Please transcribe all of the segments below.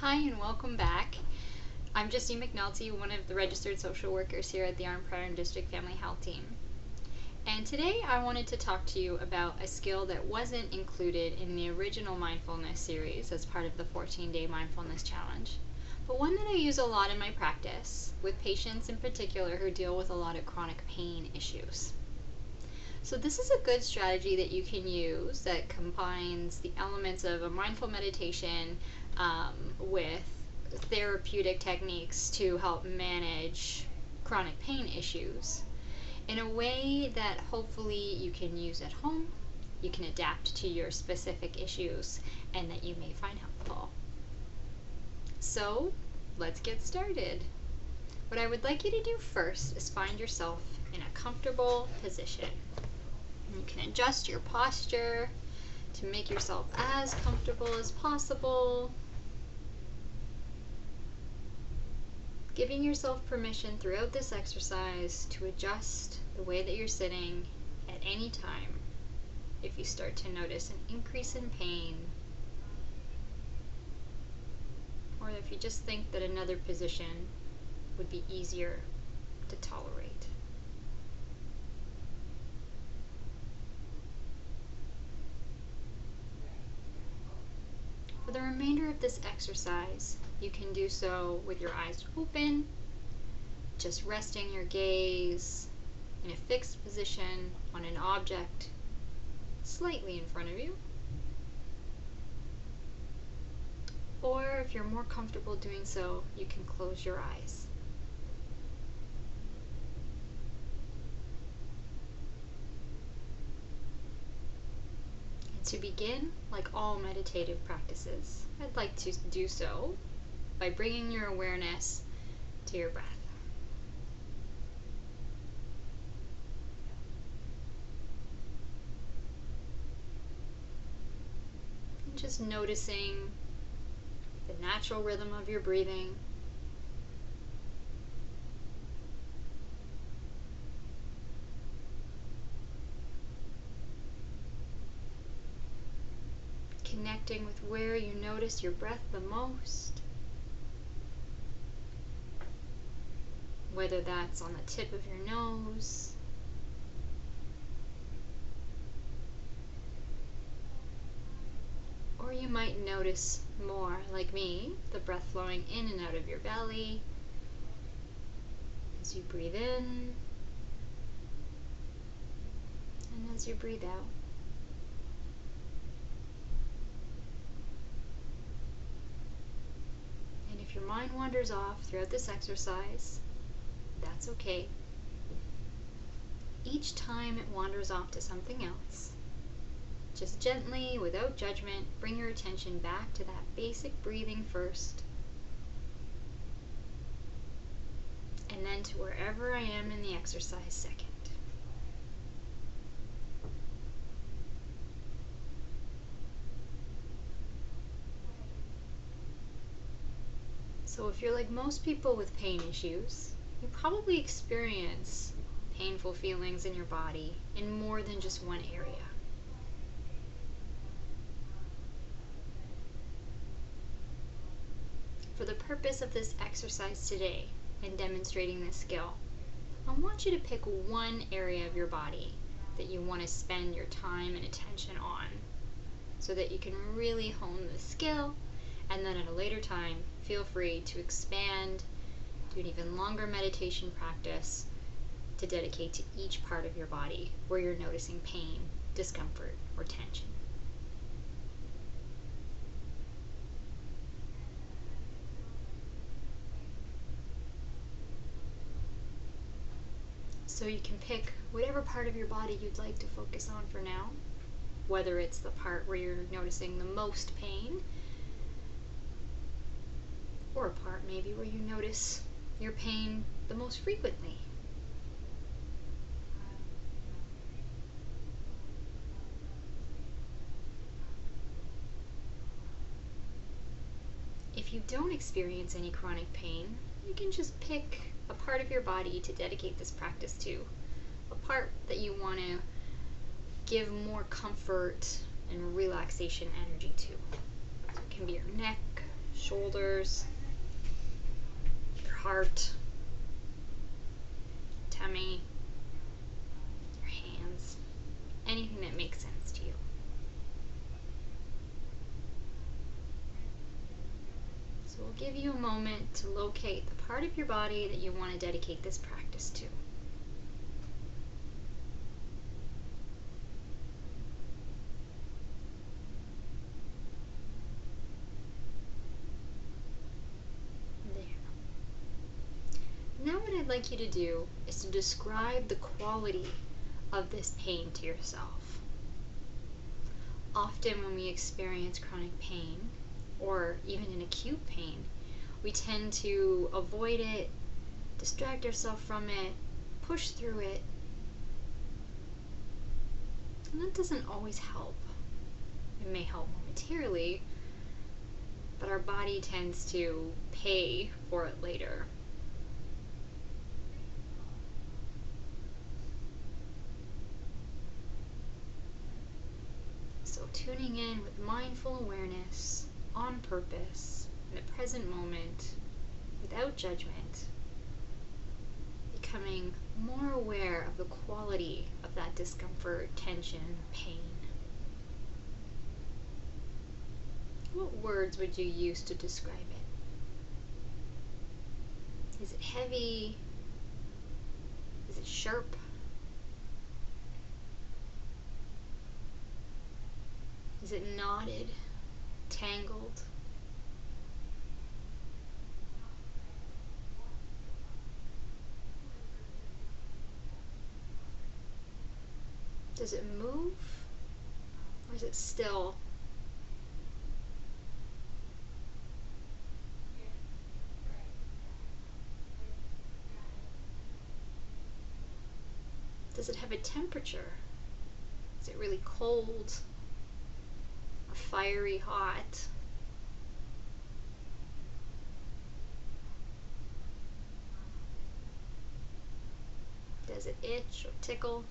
Hi and welcome back. I'm Justine McNulty, one of the registered social workers here at the Arm Prairie District Family Health Team. And today I wanted to talk to you about a skill that wasn't included in the original mindfulness series as part of the 14-day mindfulness challenge, but one that I use a lot in my practice with patients in particular who deal with a lot of chronic pain issues. So this is a good strategy that you can use that combines the elements of a mindful meditation with therapeutic techniques to help manage chronic pain issues in a way that hopefully you can use at home, you can adapt to your specific issues, and that you may find helpful. So let's get started. What I would like you to do first is find yourself in a comfortable position. You can adjust your posture to make yourself as comfortable as possible, giving yourself permission throughout this exercise to adjust the way that you're sitting at any time if you start to notice an increase in pain, or if you just think that another position would be easier to tolerate. For the remainder of this exercise, you can do so with your eyes open, just resting your gaze in a fixed position on an object slightly in front of you. Or if you're more comfortable doing so, you can close your eyes. To begin, like all meditative practices, I'd like to do so by bringing your awareness to your breath. And just noticing the natural rhythm of your breathing. Connecting with where you notice your breath the most, whether that's on the tip of your nose, or you might notice more, like me, the breath flowing in and out of your belly as you breathe in and as you breathe out. If your mind wanders off throughout this exercise, that's okay. Each time it wanders off to something else, just gently, without judgment, bring your attention back to that basic breathing first, and then to wherever I am in the exercise second. So if you're like most people with pain issues, you probably experience painful feelings in your body in more than just one area. For the purpose of this exercise today and demonstrating this skill, I want you to pick one area of your body that you want to spend your time and attention on so that you can really hone the skill, and then at a later time, feel free to expand, do an even longer meditation practice to dedicate to each part of your body where you're noticing pain, discomfort, or tension. So you can pick whatever part of your body you'd like to focus on for now, whether it's the part where you're noticing the most pain, or a part maybe where you notice your pain the most frequently. If you don't experience any chronic pain, you can just pick a part of your body to dedicate this practice to, a part that you want to give more comfort and relaxation energy to. So it can be your neck, shoulders, your heart, tummy, your hands, anything that makes sense to you. So we'll give you a moment to locate the part of your body that you want to dedicate this practice to. Now what I'd like you to do is to describe the quality of this pain to yourself. Often when we experience chronic pain, or even an acute pain, we tend to avoid it, distract ourselves from it, push through it, and that doesn't always help. It may help momentarily, but our body tends to pay for it later. So tuning in with mindful awareness, on purpose, in the present moment, without judgment, becoming more aware of the quality of that discomfort, tension, pain. What words would you use to describe it? Is it heavy? Is it sharp? Is it knotted, tangled? Does it move? Or is it still? Does it have a temperature? Is it really cold? Or fiery hot? Does it itch or tickle?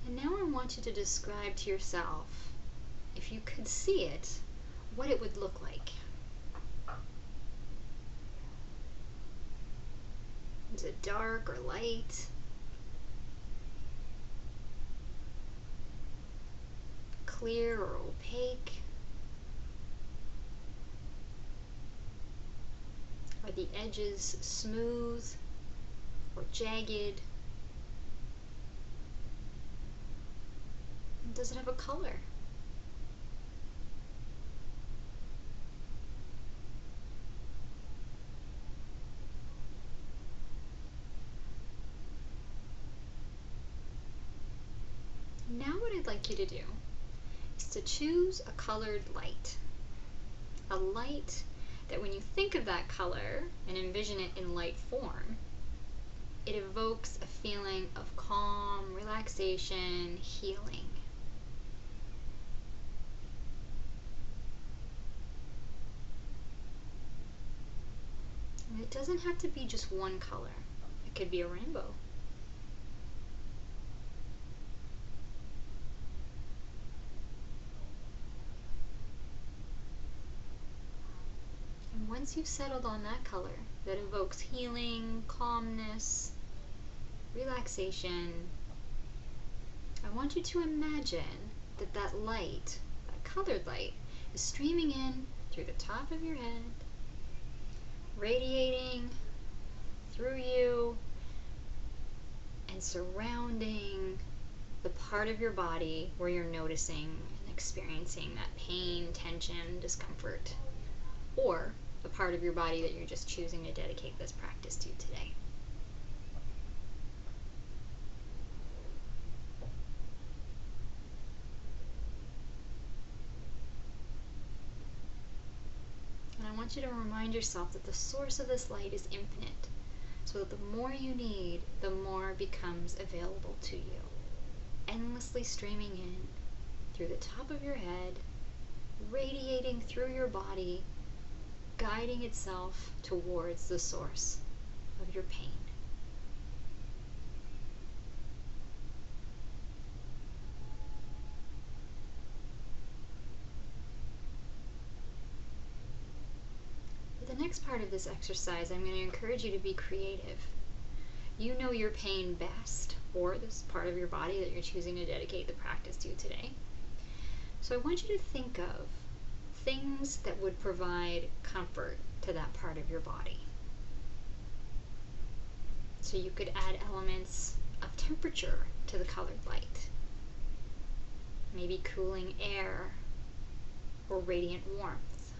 And now I want you to describe to yourself, if you could see it, what it would look like. Is it dark or light? Clear or opaque? Are the edges smooth or jagged? And does it have a color? Now what I'd like you to do is to choose a colored light. A light that when you think of that color and envision it in light form, it evokes a feeling of calm, relaxation, healing. And it doesn't have to be just one color. It could be a rainbow. And once you've settled on that color that evokes healing, calmness, relaxation, I want you to imagine that that light, that colored light, is streaming in through the top of your head, radiating through you and surrounding the part of your body where you're noticing and experiencing that pain, tension, discomfort, or the part of your body that you're just choosing to dedicate this practice to today. And I want you to remind yourself that the source of this light is infinite, so that the more you need, the more becomes available to you, endlessly streaming in through the top of your head, radiating through your body, guiding itself towards the source of your pain. next part of this exercise, I'm going to encourage you to be creative. You know your pain best, or this part of your body that you're choosing to dedicate the practice to today. So I want you to think of things that would provide comfort to that part of your body. So you could add elements of temperature to the colored light. Maybe cooling air or radiant warmth.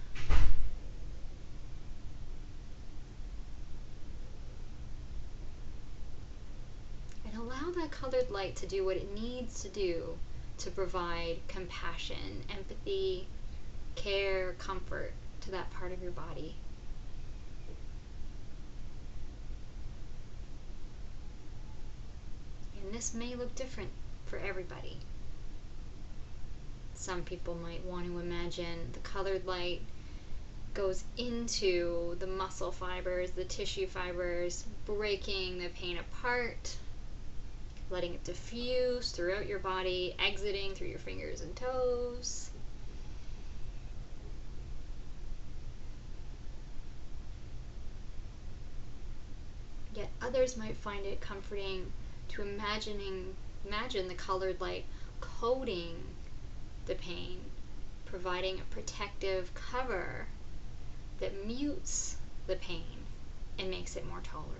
And allow that colored light to do what it needs to do to provide compassion, empathy, care, comfort to that part of your body. And this may look different for everybody. Some people might want to imagine the colored light goes into the muscle fibers, the tissue fibers, breaking the pain apart, letting it diffuse throughout your body, exiting through your fingers and toes. Yet others might find it comforting to imagine the colored light coating the pain, providing a protective cover that mutes the pain and makes it more tolerable.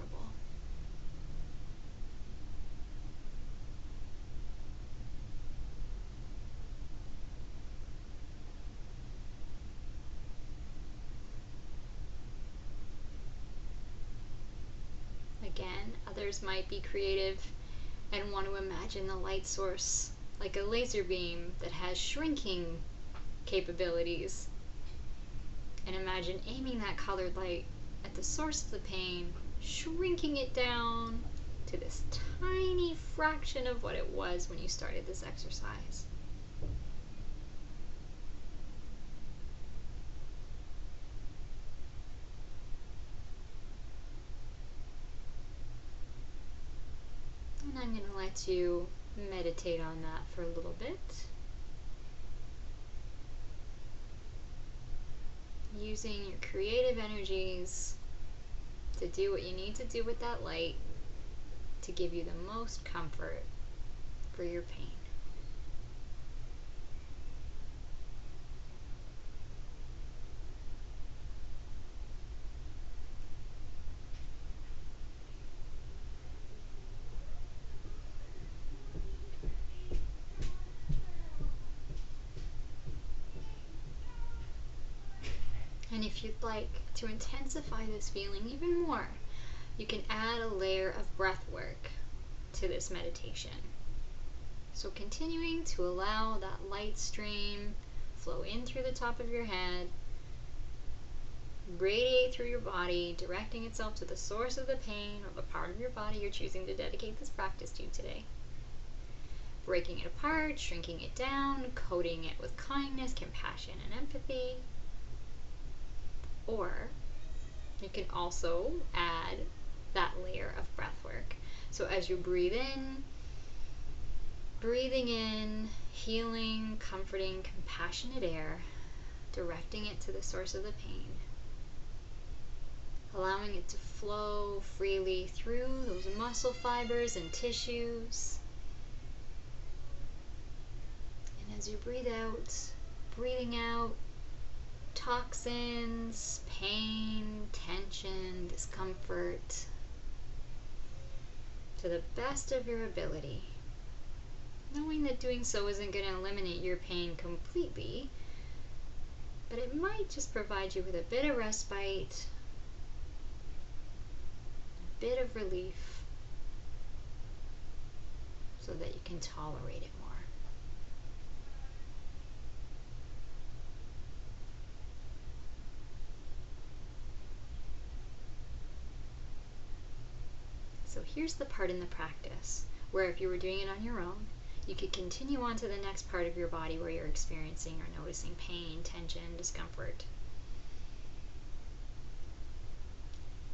Again, others might be creative and want to imagine the light source like a laser beam that has shrinking capabilities. And imagine aiming that colored light at the source of the pain, shrinking it down to this tiny fraction of what it was when you started this exercise. And I'm going to let you meditate on that for a little bit. Using your creative energies to do what you need to do with that light to give you the most comfort for your pain. And if you'd like to intensify this feeling even more, you can add a layer of breath work to this meditation. So continuing to allow that light stream flow in through the top of your head, radiate through your body, directing itself to the source of the pain or the part of your body you're choosing to dedicate this practice to today. Breaking it apart, shrinking it down, coating it with kindness, compassion, and empathy. Or you can also add that layer of breath work. So as you breathing in healing, comforting, compassionate air, directing it to the source of the pain, allowing it to flow freely through those muscle fibers and tissues. And as you breathe out, breathing out toxins, pain, tension, discomfort to the best of your ability, knowing that doing so isn't going to eliminate your pain completely, but it might just provide you with a bit of respite, a bit of relief, so that you can tolerate it more. So here's the part in the practice where if you were doing it on your own, you could continue on to the next part of your body where you're experiencing or noticing pain, tension, discomfort.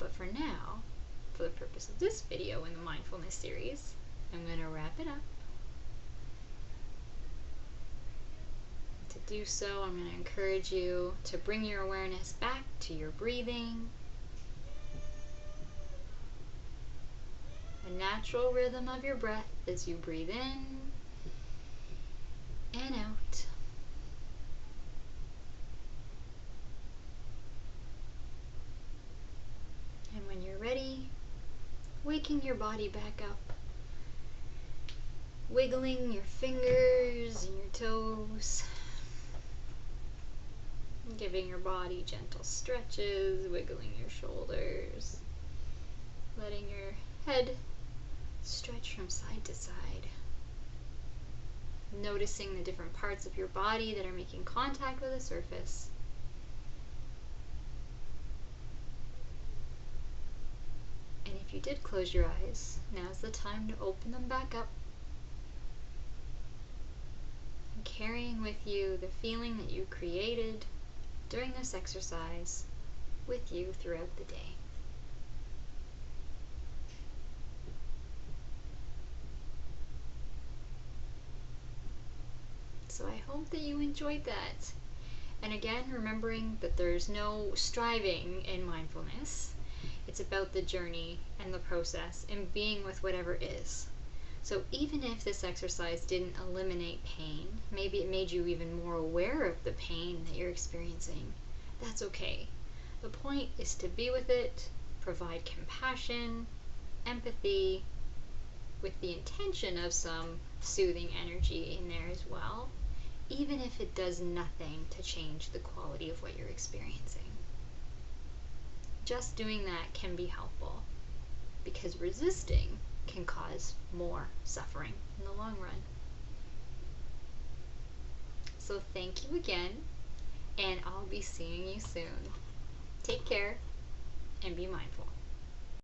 But for now, for the purpose of this video in the mindfulness series, I'm going to wrap it up. To do so, I'm going to encourage you to bring your awareness back to your breathing. A natural rhythm of your breath as you breathe in and out. And when you're ready, waking your body back up. Wiggling your fingers and your toes. Giving your body gentle stretches, wiggling your shoulders. Letting your head stretch from side to side. Noticing the different parts of your body that are making contact with the surface. And if you did close your eyes, now's the time to open them back up. And carrying with you the feeling that you created during this exercise with you throughout the day. So I hope that you enjoyed that. And again, remembering that there's no striving in mindfulness. It's about the journey and the process and being with whatever is. So even if this exercise didn't eliminate pain, maybe it made you even more aware of the pain that you're experiencing, that's okay. The point is to be with it, provide compassion, empathy, with the intention of some soothing energy in there as well, even if it does nothing to change the quality of what you're experiencing. Just doing that can be helpful, because resisting can cause more suffering in the long run. So thank you again, and I'll be seeing you soon. Take care and be mindful.